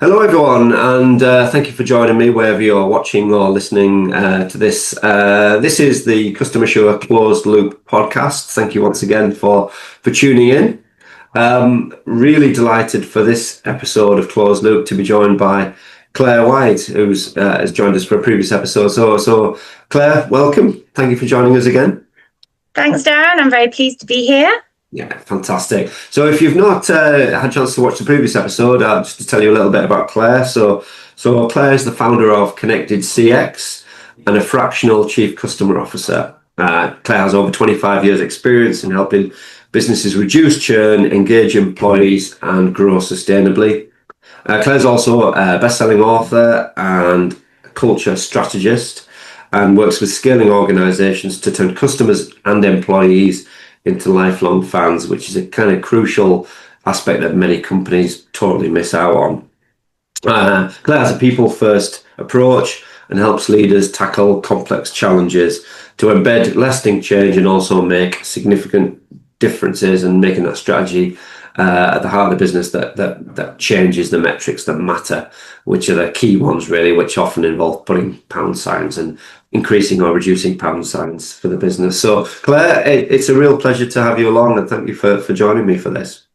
Hello, everyone, and thank you for joining me wherever you're watching or listening to this. This is the CustomerSure Closed Loop podcast. Thank you once again for tuning in. Really delighted for this episode of Closed Loop to be joined by Clare White, who's has joined us for a previous episode. So Clare, welcome. Thank you for joining us again. Thanks, Darren. I'm very pleased to be here. Yeah, fantastic. So if you've not had a chance to watch the previous episode, just to tell you a little bit about Clare. So Clare is the founder of Connected CX and a fractional chief customer officer. Clare has over 25 years experience in helping businesses reduce churn, engage employees and grow sustainably. Claire's also a best-selling author and culture strategist and works with scaling organizations to turn customers and employees into lifelong fans, which is a kind of crucial aspect that many companies totally miss out on. Clare has a people-first approach and helps leaders tackle complex challenges to embed lasting change and also make significant differences, and making that strategy at the heart of the business that changes the metrics that matter, which are the key ones really, which often involve putting pound signs and increasing or reducing pound signs for the business. So Clare, it's a real pleasure to have you along, and thank you for joining me for this.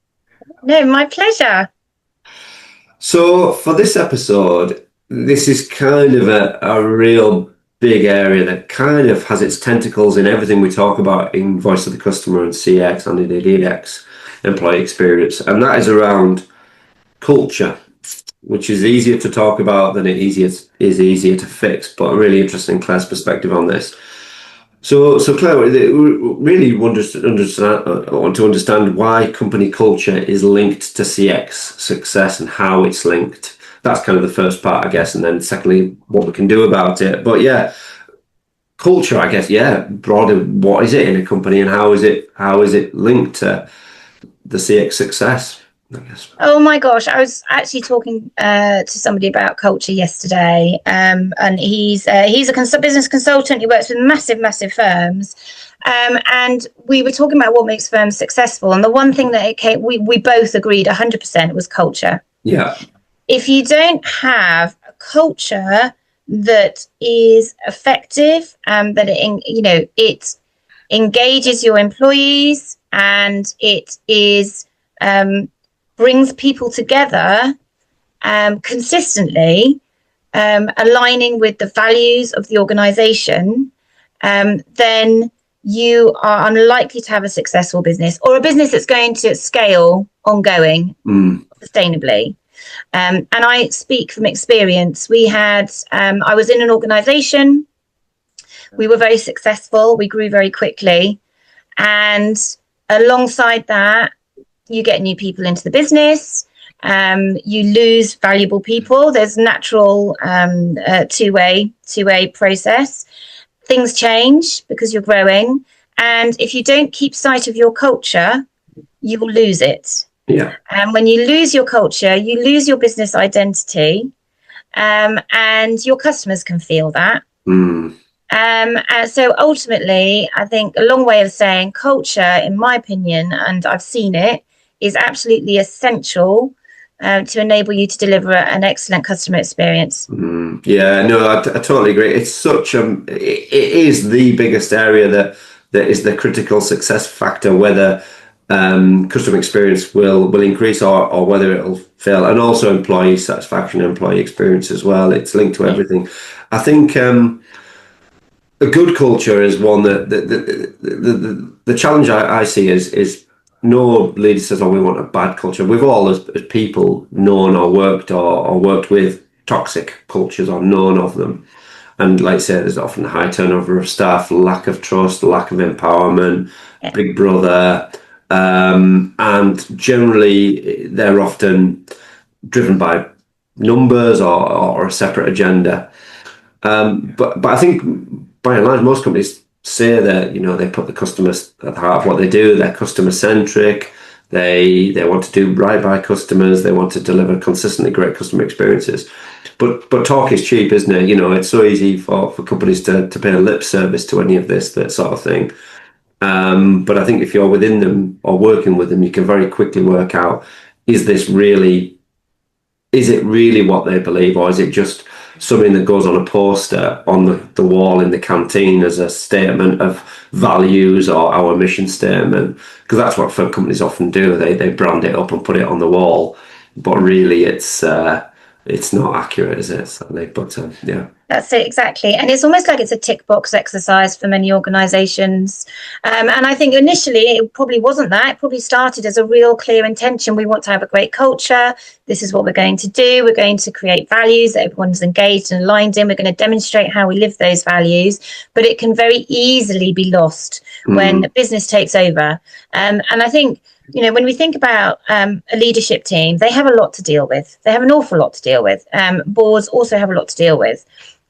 No, my pleasure. So for this episode, this is kind of a real big area that kind of has its tentacles in everything we talk about in Voice of the Customer and CX and indeed EX, employee experience, and that is around culture, which is easier to talk about than is easier to fix, but really interesting Claire's perspective on this. So Claire, really want to understand why company culture is linked to CX success and how it's linked. That's kind of the first part, I guess, and then secondly, what we can do about it. But yeah, culture, I guess, broader, what is it in a company and how is it linked to the CX success, I guess? Oh my gosh, I was actually talking to somebody about culture yesterday, and he's a business consultant. He works with massive firms, and we were talking about what makes firms successful. And the one thing that we both agreed 100% was culture. Yeah. If you don't have a culture that is effective, that it engages your employees and it is brings people together consistently, aligning with the values of the organization, then you are unlikely to have a successful business or a business that's going to scale ongoing sustainably. And I speak from experience. I was in an organization. We were very successful. We grew very quickly. And alongside that, you get new people into the business. You lose valuable people. There's natural two-way process. Things change because you're growing. And if you don't keep sight of your culture, you will lose it. Yeah. And when you lose your culture, you lose your business identity, and your customers can feel that. And so ultimately, I think a long way of saying culture, in my opinion, and I've seen it, is absolutely essential to enable you to deliver an excellent customer experience. Yeah, no, I totally agree. It's it is the biggest area that is the critical success factor, whether customer experience will increase or whether it'll fail, and also employee satisfaction, employee experience as well. It's linked to everything. I think a good culture is one that the challenge I see is no leader says, "Oh, we want a bad culture." We've all, as people, known or worked with toxic cultures or known of them, and like I say, there's often a high turnover of staff, lack of trust, lack of empowerment, big brother. And generally, they're often driven by numbers or a separate agenda. But I think, by and large, most companies say that they put the customers at the heart of what they do. They're customer centric. They want to do right by customers. They want to deliver consistently great customer experiences. But talk is cheap, isn't it? It's so easy for companies to pay a lip service to any of that sort of thing. But I think if you're within them or working with them, you can very quickly work out, is this really is it really what they believe, or is it just something that goes on a poster on the wall in the canteen as a statement of values or our mission statement? Because that's what firm companies often do. They brand it up and put it on the wall, but really it's not accurate, is it? Sadly, but yeah. That's it, exactly. And it's almost like it's a tick box exercise for many organizations. And I think initially it probably wasn't that. It probably started as a real clear intention. We want to have a great culture. This is what we're going to do. We're going to create values that everyone's engaged and aligned in. We're going to demonstrate how we live those values. But it can very easily be lost when business takes over. And I think, when we think about a leadership team, they have a lot to deal with. They have an awful lot to deal with. Boards also have a lot to deal with.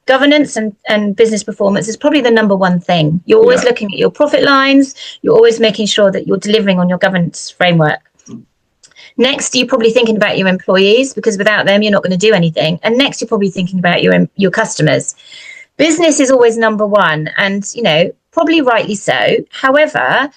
Governance and business performance is probably the number one thing. You're always looking at your profit lines. You're always making sure that you're delivering on your governance framework. Next, you're probably thinking about your employees, because without them, you're not going to do anything. And next, you're probably thinking about your customers. Business is always number one, and, probably rightly so. However,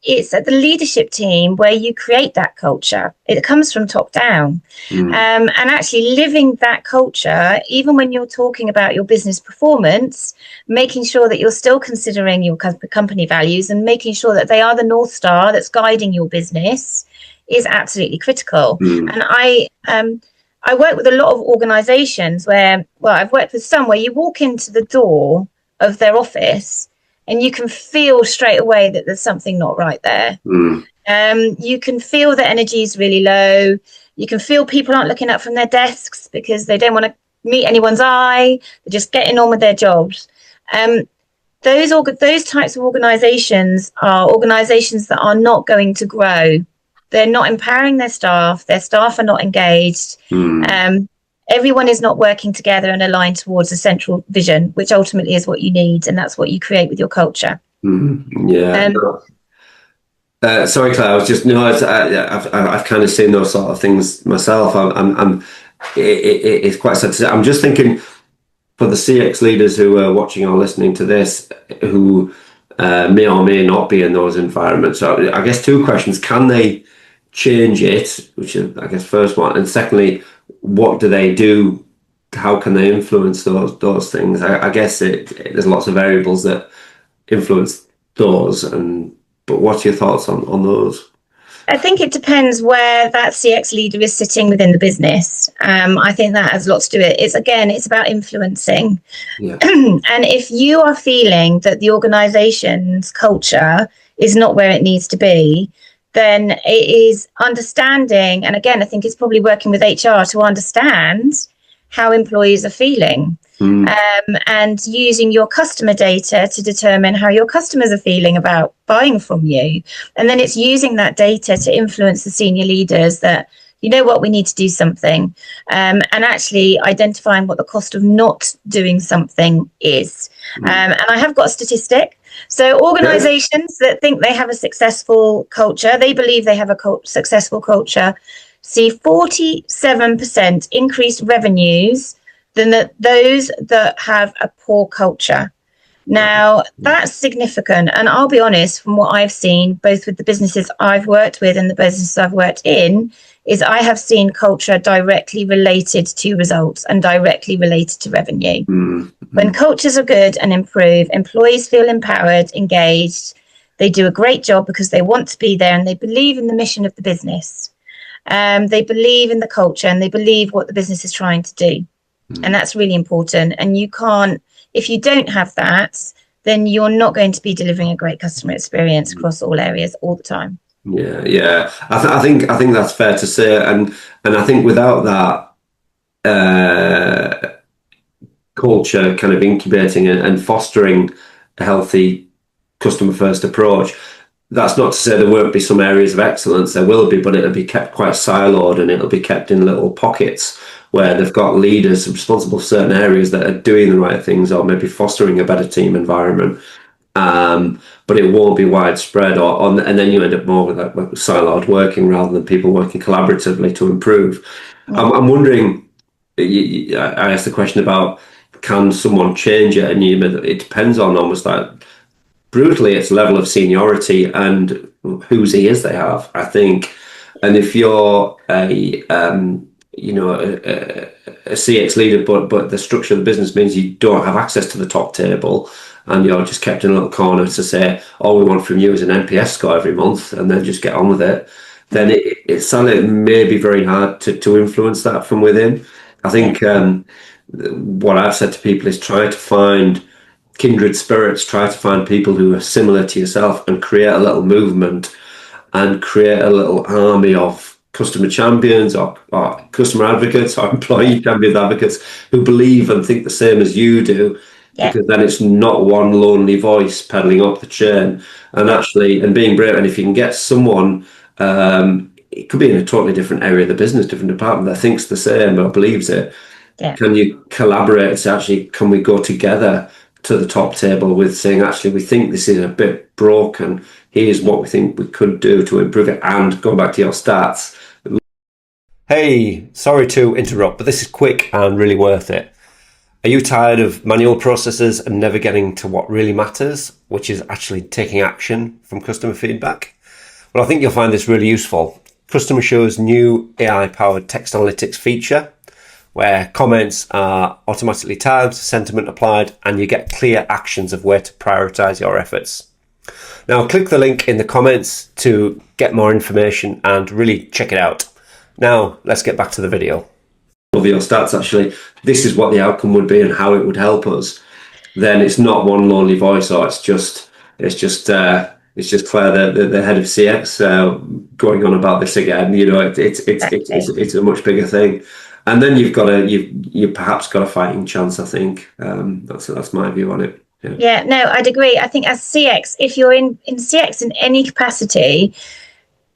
it's at the leadership team where you create that culture. It comes from top down. And actually living that culture, even when you're talking about your business performance, making sure that you're still considering your company values and making sure that they are the North Star that's guiding your business is absolutely critical. And I work with a lot of organizations where, I've worked with some where you walk into the door of their office and you can feel straight away that there's something not right there. You can feel the energy is really low. You can feel people aren't looking up from their desks because they don't want to meet anyone's eye. They're just getting on with their jobs. Those types of organizations are organizations that are not going to grow. They're not empowering their staff. Their staff are not engaged. Everyone is not working together and aligned towards a central vision, which ultimately is what you need, and that's what you create with your culture. Sorry, Claire. I was just I've kind of seen those sort of things myself. It's quite sad to say. I'm just thinking for the CX leaders who are watching or listening to this, who may or may not be in those environments. So I guess two questions: can they change it? Which is, I guess, first one, and secondly, what do they do? How can they influence those things? I guess there's lots of variables that influence those. But what's your thoughts on those? I think it depends where that CX leader is sitting within the business. I think that has lots to do with it. It's about influencing. And if you are feeling that the organization's culture is not where it needs to be, then it is understanding. And again, I think it's probably working with HR to understand how employees are feeling. And using your customer data to determine how your customers are feeling about buying from you. And then it's using that data to influence the senior leaders that, we need to do something. And actually identifying what the cost of not doing something is. And I have got a statistic. So organizations that think they have a successful culture, they believe they have a successful culture, see 47% increased revenues than those that have a poor culture. Now, that's significant. And I'll be honest, from what I've seen, both with the businesses I've worked with and the businesses I've worked in, is I have seen culture directly related to results and directly related to revenue. When cultures are good and improve, employees feel empowered, engaged. They do a great job because they want to be there and they believe in the mission of the business. They believe in the culture and they believe what the business is trying to do. And that's really important. And you can't, if you don't have that, then you're not going to be delivering a great customer experience across all areas all the time. I think that's fair to say. And I think without that culture kind of incubating and fostering a healthy customer first approach, that's not to say there won't be some areas of excellence. There will be, but it'll be kept quite siloed and it'll be kept in little pockets where they've got leaders responsible for certain areas that are doing the right things or maybe fostering a better team environment. But it won't be widespread, and then you end up more with like siloed working rather than people working collaboratively to improve. I'm wondering, I asked the question about can someone change it, and it depends on almost like brutally its level of seniority and whose ears they have, I think. And if you're a CX leader, but the structure of the business means you don't have access to the top table, and you're just kept in a little corner to say, all we want from you is an NPS score every month, and then just get on with it. Then it may be very hard to influence that from within. I think what I've said to people is try to find kindred spirits, try to find people who are similar to yourself and create a little movement and create a little army of customer champions or customer advocates or employee champions advocates who believe and think the same as you do, because then it's not one lonely voice pedaling up the chain and being brave. And if you can get someone, it could be in a totally different area of the business, different department, that thinks the same or believes it. Can you collaborate and say, actually, can we go together to the top table with saying, actually, we think this is a bit broken. Here's what we think we could do to improve it. And go back to your stats. Hey, sorry to interrupt, but this is quick and really worth it. Are you tired of manual processes and never getting to what really matters, which is actually taking action from customer feedback? Well, I think you'll find this really useful. CustomerSure's new AI-powered text analytics feature, where comments are automatically tagged, sentiment applied, and you get clear actions of where to prioritize your efforts. Now, click the link in the comments to get more information and really check it out. Now, let's get back to the video. Over your stats, actually, this is what the outcome would be and how it would help us. Then it's not one lonely voice, or it's just Claire, the head of CX, going on about this again. It's a much bigger thing. And then you perhaps got a fighting chance, I think. That's my view on it. Yeah, no, I'd agree. I think as CX, if you're in CX in any capacity,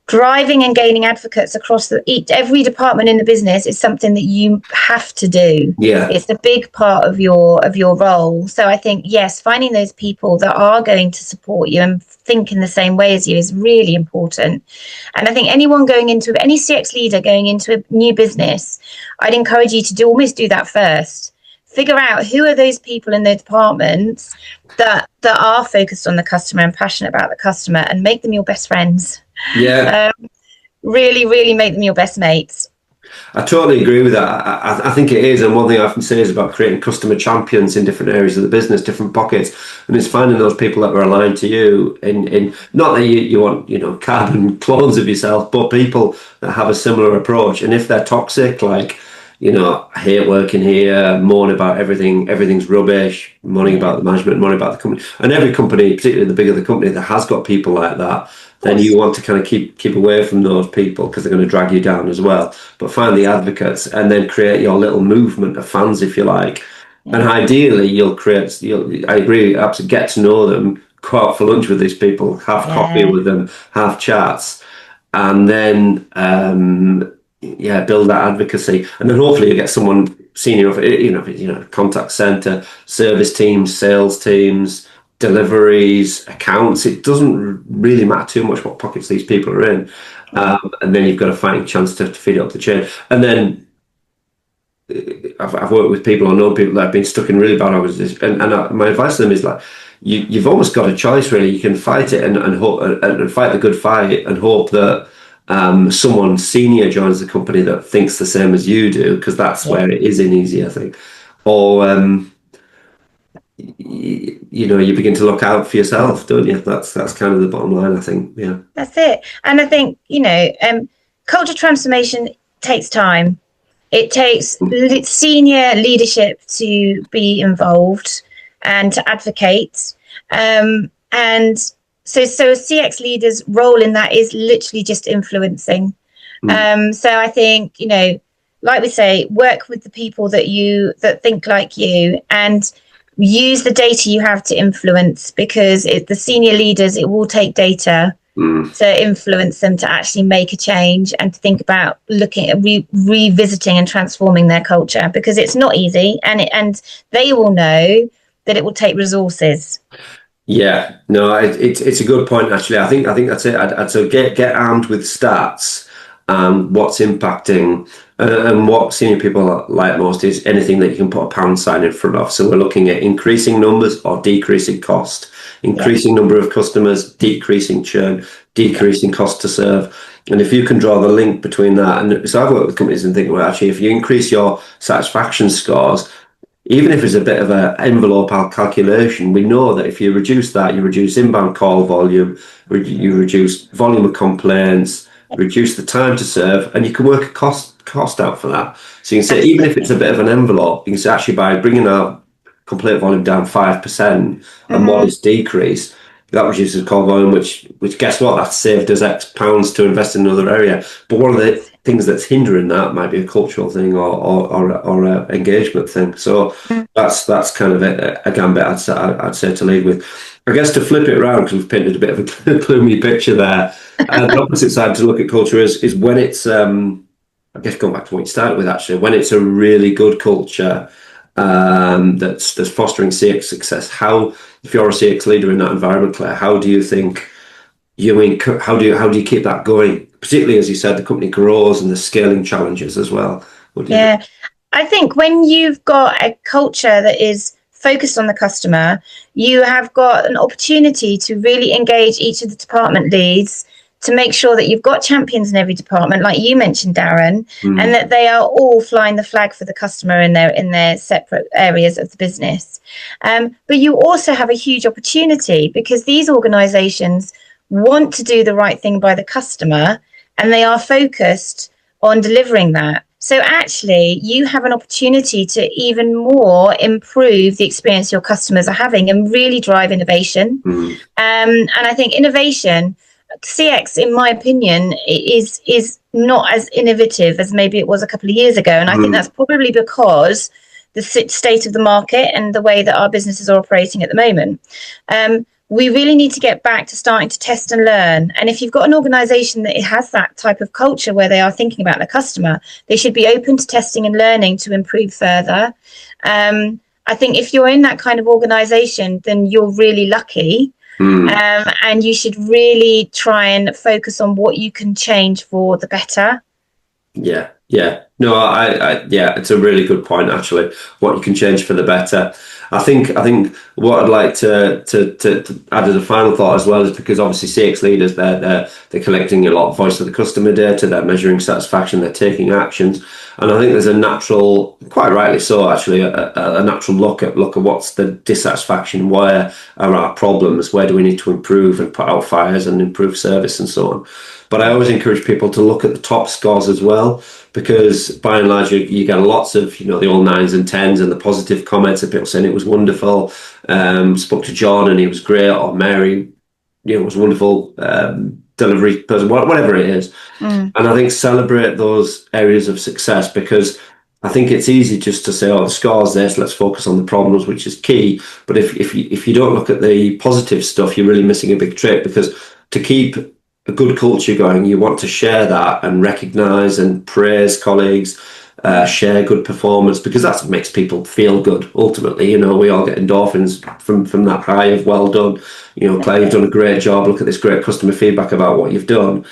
driving and gaining advocates across every department in the business is something that you have to do. Yeah, it's a big part of your role. So I think, yes, finding those people that are going to support you and think in the same way as you is really important. And I think any CX leader going into a new business, I'd encourage you to almost do that first. Figure out who are those people in the departments that are focused on the customer and passionate about the customer, and make them your best friends. Yeah. Really, really make them your best mates. I totally agree with that. I think it is. And one thing I often say is about creating customer champions in different areas of the business, different pockets. And it's finding those people that are aligned to you in not that you want, carbon clones of yourself, but people that have a similar approach. And if they're toxic, like, I hate working here, moan about everything's rubbish, moaning about the management, moaning about the company. And every company, particularly the bigger the company that has got people like that, then you want to kind of keep away from those people because they're going to drag you down as well. But find the advocates and then create your little movement of fans, if you like. And ideally, I agree, absolutely, get to know them, go out for lunch with these people, have coffee with them, have chats, and then build that advocacy. And then hopefully you get someone senior, contact center, service teams, sales teams, deliveries, accounts. It doesn't really matter too much what pockets these people are in. And then you've got a fighting chance to feed it up the chain. And then I've worked with people, I know people that have been stuck in really bad organizations, and my advice to them is like, you've almost got a choice really. You can fight it and hope and fight the good fight and hope that someone senior joins the company that thinks the same as you do, because that's where it is easy, I think. Or you begin to look out for yourself, don't you? That's kind of the bottom line, I think. Yeah, that's it. And I think culture transformation takes time. It takes senior leadership to be involved and to advocate, and so a CX leader's role in that is literally just influencing. So I think, like we say, work with the people that think like you, and use the data you have to influence, because the senior leaders, it will take data to influence them to actually make a change and to think about looking at revisiting and transforming their culture, because it's not easy, and they will know that it will take resources. Yeah, no, it's a good point, actually. I think that's it. I'd say get armed with stats and what's impacting, and what senior people like most is anything that you can put a pound sign in front of. So we're looking at increasing numbers or decreasing cost, increasing number of customers, decreasing churn, decreasing cost to serve. And if you can draw the link between that, and so I've worked with companies and think, well, actually, if you increase your satisfaction scores, even if it's a bit of an envelope calculation, we know that if you reduce that, you reduce inbound call volume, you reduce volume of complaints, reduce the time to serve, and you can work a cost out for that. So you can say, even if it's a bit of an envelope, you can say actually by bringing our complaint volume down 5%, a modest decrease, that reduces call volume, which guess what? That's saved us X pounds to invest in another area. But one of the things that's hindering that might be a cultural thing or a engagement thing. So that's kind of a gambit I'd say to lead with. I guess to flip it around, because we've painted a bit of a gloomy picture there. The opposite side to look at culture is when it's I guess going back to what you started with, actually, when it's a really good culture that's fostering CX success. How, if you're a CX leader in that environment, Claire, how do you think how do you keep that going? Particularly as you said, the company grows and the scaling challenges as well. Yeah, I think when you've got a culture that is focused on the customer, you have got an opportunity to really engage each of the department leads to make sure that you've got champions in every department, like you mentioned, Darren, and that they are all flying the flag for the customer in their separate areas of the business. But you also have a huge opportunity because these organizations want to do the right thing by the customer and they are focused on delivering that. So actually, you have an opportunity to even more improve the experience your customers are having and really drive innovation. And I think innovation, CX, in my opinion, is not as innovative as maybe it was a couple of years ago. And I think that's probably because the state of the market and the way that our businesses are operating at the moment. We really need to get back to starting to test and learn. And if you've got an organization that has that type of culture where they are thinking about the customer, they should be open to testing and learning to improve further. I think if you're in that kind of organization, then you're really lucky. And you should really try and focus on what you can change for the better. Yeah. No, yeah, it's a really good point, actually. What you can change for the better. I think what I'd like to add as a final thought as well is because obviously CX leaders, they're collecting a lot of voice of the customer data, they're measuring satisfaction, they're taking actions, and I think there's a natural, quite rightly so, actually, a natural look at what's the dissatisfaction, where are our problems, where do we need to improve and put out fires and improve service and so on. But I always encourage people to look at the top scores as well, because by and large you get lots of, the all 9s and 10s and the positive comments of people saying it was wonderful. Spoke to John and he was great, or Mary, was wonderful, delivery person, whatever it is. And I think celebrate those areas of success, because I think it's easy just to say, the score's this, let's focus on the problems, which is key. But if you don't look at the positive stuff, you're really missing a big trick, because to keep a good culture going, you want to share that and recognize and praise colleagues, share good performance, because that's what makes people feel good. Ultimately, we all get endorphins from that high of well done. Claire, you've done a great job. Look at this great customer feedback about what you've done.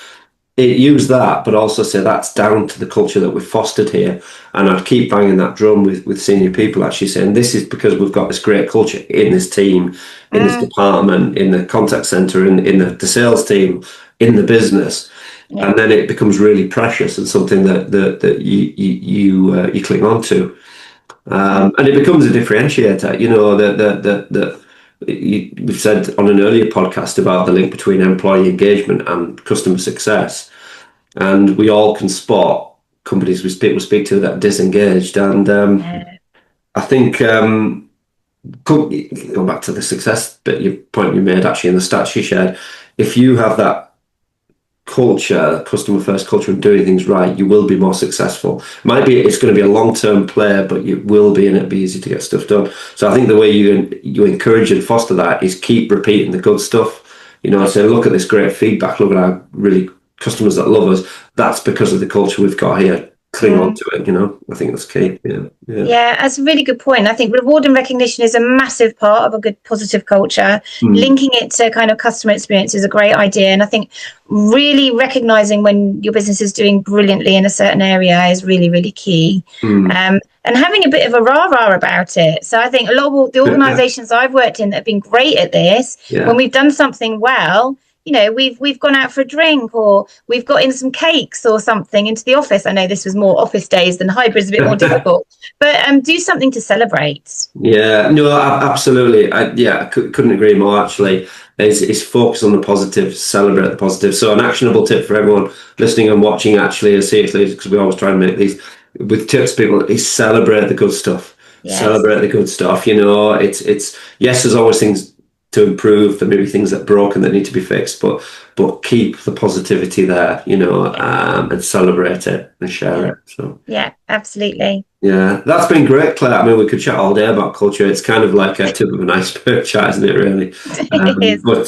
Use that, but also say that's down to the culture that we've fostered here. And I'd keep banging that drum with senior people, actually saying this is because we've got this great culture in this team, in this department, in the contact center, in the sales team, in the business. And then it becomes really precious and something that you cling on to, and it becomes a differentiator. We've said on an earlier podcast about the link between employee engagement and customer success, and we all can spot companies we speak to that are disengaged. And I think go back to the success point you made, actually, in the stats you shared. If you have that culture, customer first culture, and doing things right, you will be more successful. It's going to be a long-term play, but you will be, and it'll be easy to get stuff done. So I think the way you encourage and foster that is keep repeating the good stuff. I say, look at this great feedback, look at our really customers that love us. That's because of the culture we've got here. Cling on to it, I think that's key. Yeah, that's a really good point. I think reward and recognition is a massive part of a good positive culture. Linking it to kind of customer experience is a great idea. And I think really recognizing when your business is doing brilliantly in a certain area is really, really key. And having a bit of a rah-rah about it. So I think a lot of the organizations I've worked in that have been great at this, when we've done something well, we've gone out for a drink, or we've got in some cakes or something into the office. I know this was more office days than hybrid's a bit more difficult, but do something to celebrate. Yeah, no, absolutely. I couldn't agree more, actually. Is focus on the positive, celebrate the positive. So an actionable tip for everyone listening and watching, actually, is seriously, because we always try and make these with tips to people, is celebrate the good stuff. Yes. Celebrate the good stuff. It's yes, there's always things to improve. There may be things that are broken that need to be fixed, but keep the positivity there, and celebrate it and share it. So yeah, absolutely. Yeah, that's been great, Claire. I mean, we could chat all day about culture. It's kind of like a tip of an iceberg chat, isn't it, really? It is. But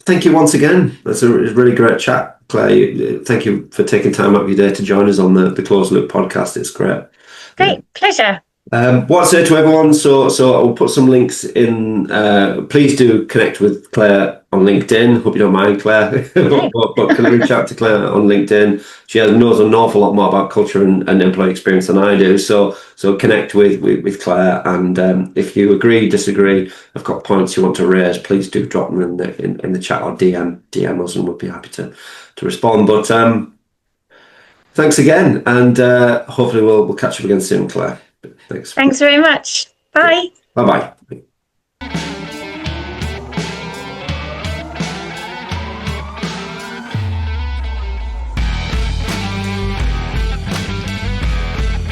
thank you once again. That's a really great chat, Claire. Thank you for taking time out of your day to join us on the Closed Loop podcast. It's great. Great, pleasure. What I say to everyone, so I'll put some links in. Please do connect with Claire on LinkedIn. Hope you don't mind, Claire, but can reach out to Claire on LinkedIn. She knows an awful lot more about culture and employee experience than I do. So connect with Claire, and if you agree, disagree, I've got points you want to raise, please do drop them in the chat or DM us, and we'll be happy to respond. But thanks again, and hopefully we'll catch up again soon, Claire. Thanks. Thanks very much. Bye. Bye-bye.